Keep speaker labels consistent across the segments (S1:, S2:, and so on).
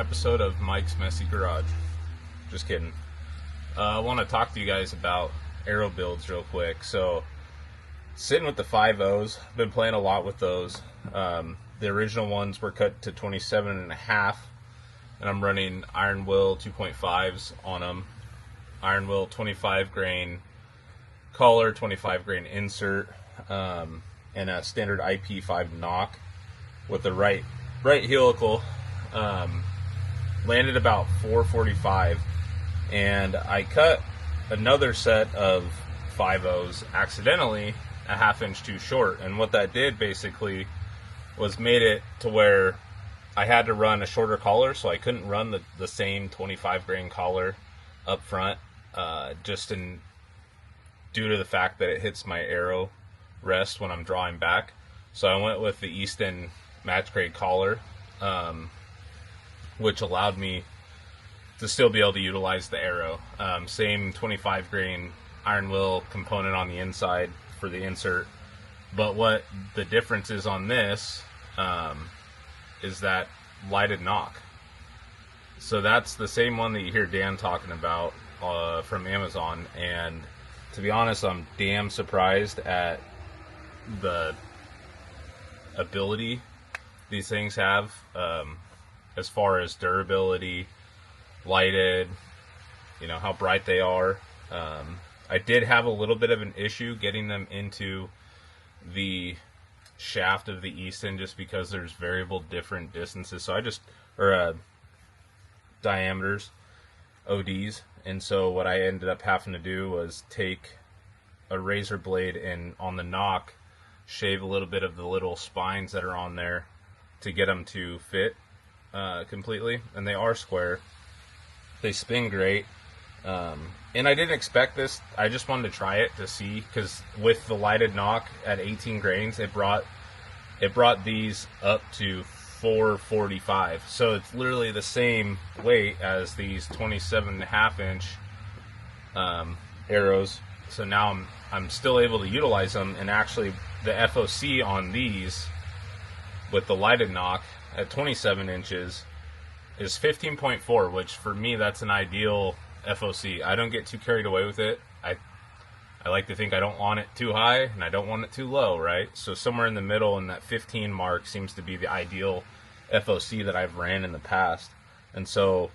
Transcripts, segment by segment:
S1: episode of Mike's Messy Garage. Just kidding. I want to talk to you guys about arrow builds real quick. So, sitting with the 5.0s, been playing a lot with those. The original ones were cut to 27.5, and I'm running Iron Will 2.5s on them. Iron Will 25 grain collar, 25 grain insert, and a standard IP5 knock with the right helical. Landed about 445, and I cut another set of 5.0s accidentally a half inch too short, and what that did basically was made it to where I had to run a shorter collar, so I couldn't run the same 25 grain collar up front, due to the fact that it hits my arrow rest when I'm drawing back. So I went with the Easton match grade collar, which allowed me to still be able to utilize the arrow. Same 25 grain Iron Will component on the inside for the insert, but what the difference is on this is that lighted knock. So that's the same one that you hear Dan talking about from Amazon, and to be honest, I'm damn surprised at the ability these things have, as far as durability, lighted, how bright they are. I did have a little bit of an issue getting them into the shaft of the Easton, just because there's variable different distances. So diameters, ODs. And so what I ended up having to do was take a razor blade and on the knock, shave a little bit of the little spines that are on there to get them to fit completely. And they are square. They spin great. And I didn't expect this. I just wanted to try it to see, because with the lighted knock at 18 grains, it brought these up to 445. So it's literally the same weight as these 27.5 inch arrows. So now I'm still able to utilize them, and actually the FOC on these with the lighted knock at 27 inches is 15.4, which for me, that's an ideal FOC. I don't get too carried away with it. I like to think I don't want it too high and I don't want it too low, right? So somewhere in the middle, in that 15 mark, seems to be the ideal FOC that I've ran in the past. And so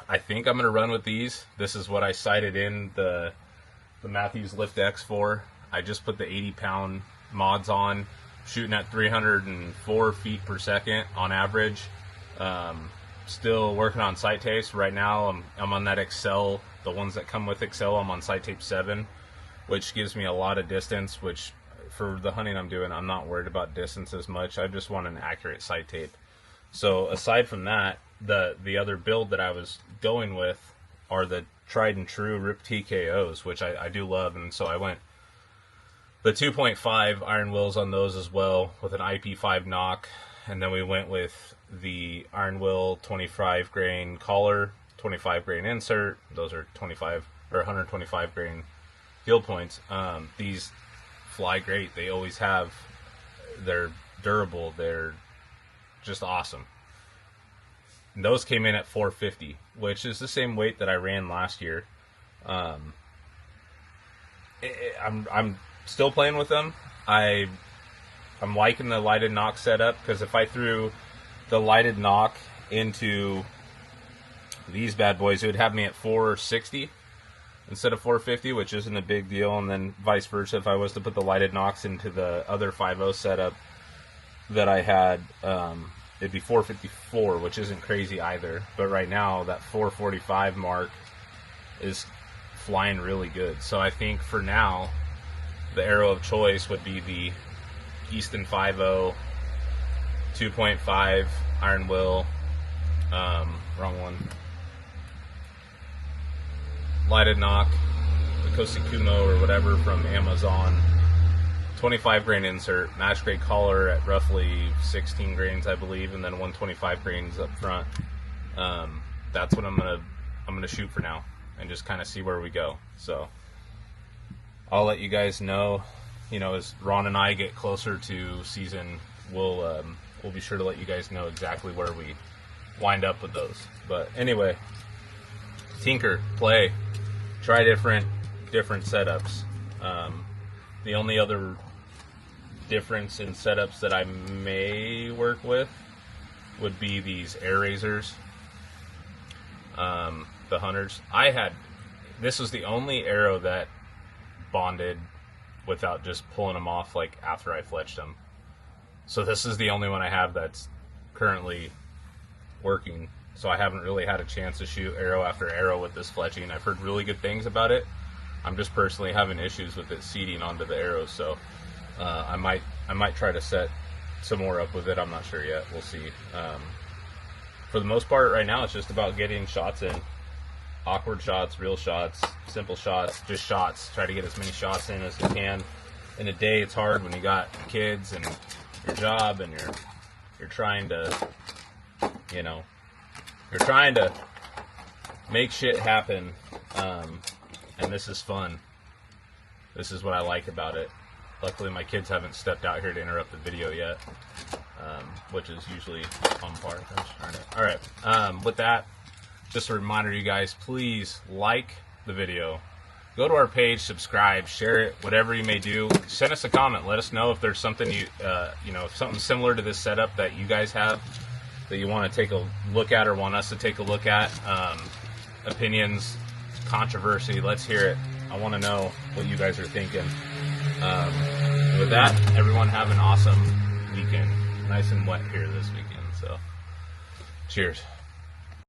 S1: I think I'm going to run with these. This is what I sighted in the Mathews Lift X for. I just put the 80-pound mods on, shooting at 304 feet per second on average. Still working on sight tapes. Right now I'm on that Excel, the ones that come with Excel. I'm on sight tape 7, which gives me a lot of distance, which for the hunting I'm doing, I'm not worried about distance as much. I just want an accurate sight tape. So aside from that, the other build that I was going with are the tried and true RIP TKOs, which I do love. And so I went the 2.5 Iron Wills on those as well, with an IP5 knock. And then we went with the Iron Will 25 grain collar, 25 grain insert. Those are 25 or 125 grain field points. These fly great. They always have. They're durable. They're just awesome. And those came in at 450, which is the same weight that I ran last year. I'm still playing with them. I'm liking the lighted knock setup, because if I threw the lighted knock into these bad boys, it would have me at 460 instead of 450, which isn't a big deal. And then vice versa, if I was to put the lighted knocks into the other 5.0 setup that I had, it'd be 454, which isn't crazy either. But right now, that 445 mark is flying really good. So I think for now, the arrow of choice would be the Easton 5.0 2.5 Iron Will, wrong one, lighted knock, the Kosikumo or whatever from Amazon, 25 grain insert, match grade collar at roughly 16 grains, I believe, and then 125 grains up front. That's what I'm gonna shoot for now, and just kind of see where we go. So I'll let you guys know, as Ron and I get closer to season, we'll be sure to let you guys know exactly where wind up with those. But anyway, tinker, play, try different setups. The only other difference in setups that I may work with would be these air razors, the hunters. This was the only arrow that bonded without just pulling them off like after I fletched them. So this is the only one I have that's currently working. So I haven't really had a chance to shoot arrow after arrow with this fletching. I've heard really good things about it. I'm just personally having issues with it seating onto the arrows, so I might try to set some more up with it. I'm not sure yet. We'll see. For the most part, right now, it's just about getting shots in. Awkward shots, real shots, simple shots, just shots. Try to get as many shots in as you can. In a day, it's hard when you got kids and your job, and you're trying to, you're trying to make shit happen. And this is fun. This is what I like about it. Luckily, my kids haven't stepped out here to interrupt the video yet, which is usually on par. All right. With that, just a reminder, you guys, please like the video. Go to our page, subscribe, share it, whatever you may do. Send us a comment. Let us know if there's something something similar to this setup that you guys have that you want to take a look at or want us to take a look at. Opinions, controversy, let's hear it. I want to know what you guys are thinking. With that, everyone have an awesome weekend. Nice and wet here this weekend, so cheers.